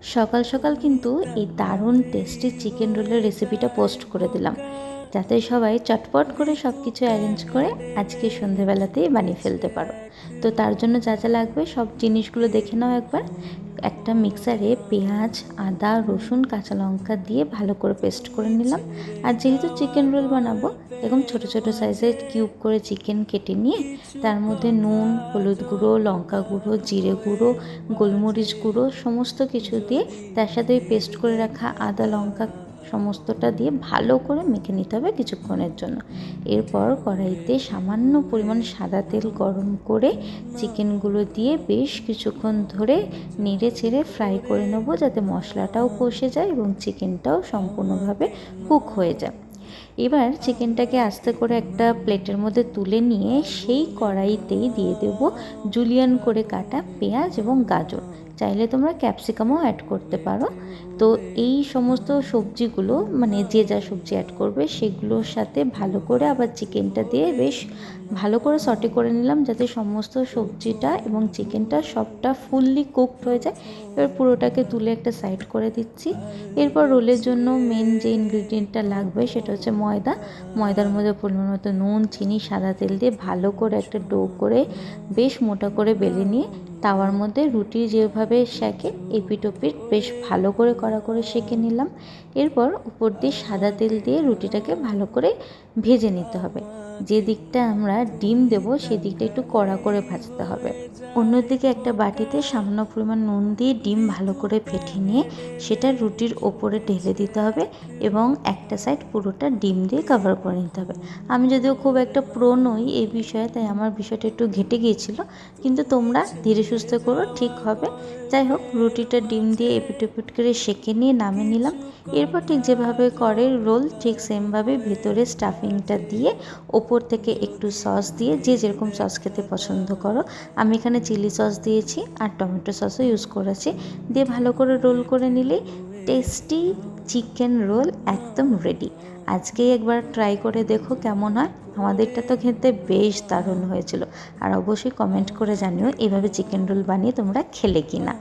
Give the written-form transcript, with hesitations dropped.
সকাল সকাল কিন্তু এই দারুণ টেস্টি চিকেন রোলের রেসিপিটা পোস্ট করে দিলাম, যাতে সবাই চটপট করে সব কিছু অ্যারেঞ্জ করে আজকে সন্ধেবেলাতেই বানিয়ে ফেলতে পারো। তো তার জন্য যা যা লাগবে সব জিনিসগুলো দেখে নাও একবার। একটা মিক্সারে পেঁয়াজ, আদা, রসুন, কাঁচা লঙ্কা দিয়ে ভালো করে পেস্ট করে নিলাম। আর যেহেতু চিকেন রোল বানাবো, এরকম ছোটো ছোটো সাইজের কিউব করে চিকেন কেটে নিয়ে তার মধ্যে নুন, হলুদ গুঁড়ো, লঙ্কা গুঁড়ো, জিরে গুঁড়ো, গোলমরিচ গুঁড়ো সমস্ত কিছু দিয়ে তার সাথে ওই পেস্ট করে রাখা আদা লঙ্কা সমস্তটা দিয়ে ভালো করে মেখে নিতে হবে কিছুক্ষণের জন্য। এরপর কড়াইতে সামান্য পরিমাণ সাদা তেল গরম করে চিকেনগুলো দিয়ে বেশ কিছুক্ষণ ধরে নেড়ে চেড়ে ফ্রাই করে নেবো, যাতে মশলাটাও কষে যায় এবং চিকেনটাও সম্পূর্ণভাবে কুক হয়ে যায়। এবার চিকেনটাকে আস্তে করে একটা প্লেটের মধ্যে তুলে নিয়ে সেই কড়াইতেই দিয়ে দেব জুলিয়ান করে কাটা পেঁয়াজ এবং গাজর। চাইলে তোমরা ক্যাপসিকামও অ্যাড করতে পারো। তো এই সমস্ত সবজিগুলো মানে যে যা সবজি অ্যাড করবে সেগুলোর সাথে ভালো করে আবার চিকেনটা দিয়ে বেশ ভালো করে সটে করে নিলাম, যাতে সমস্ত সবজিটা এবং চিকেনটা সবটা ফুললি কুকড হয়ে যায়। এবার পুরোটাকে তুলে একটা সাইড করে দিচ্ছি। এরপর রোলের জন্য মেন যে ইনগ্রিডিয়েন্টটা লাগবে সেটা হচ্ছে ময়দার মধ্যে পরিমাণ মতো নুন, চিনি, সাদা তেল দিয়ে ভালো করে একটা ডো করে বেশ মোটা করে বেলে নিয়ে তাওয়ার মধ্যে রুটি যেভাবে সেঁকে এপিট ওপিট বেশ ভালো করে কড়া করে সেঁকে নিলাম। এরপর উপর দিয়ে সাদা তেল দিয়ে রুটিটাকে ভালো করে ভেজে নিতে হবে। যে দিকটা আমরা ডিম দেব সেই দিকটা একটু কড়া করে ভাজতে হবে। অন্যদিকে একটা বাটিতে সামান্য পরিমাণ নুন দিয়ে ডিম ভালো করে ফেটে নিয়ে সেটা রুটির ওপরে ঢেলে দিতে হবে এবং একটা সাইড পুরোটা ডিম দিয়ে কভার করে নিতে হবে। আমি যদিও খুব একটা প্রো নই এই বিষয়ে, তাই আমার বিষয়টা একটু ঘেটে গিয়েছিল, কিন্তু তোমরা ধীরে সুস্থে করো, ঠিক হবে। যাই হোক, রুটিটা ডিম দিয়ে এপিট ওপিট করে সেঁকে নিয়ে নামিয়ে নিলাম। এরপর ঠিক যেভাবে করে রোল ঠিক সেমভাবে ভেতরে স্টাফিংটা দিয়ে ওপর থেকে একটু সস দিয়ে যে যেরকম সস খেতে পছন্দ করো, আমি এখানে চিলি সস দিয়েছি আর টমেটো সসও ইউজ করেছি, দিয়ে ভালো করে রোল করে নিলেই টেস্টি চিকেন রোল একদম রেডি। আজকেই একবার ট্রাই করে দেখো কেমন হয়। আমাদেরটা তো খেতে বেশ দারুণ হয়েছিল। আর অবশ্যই কমেন্ট করে জানিও এভাবে চিকেন রোল বানিয়ে তোমরা খেলে কি না।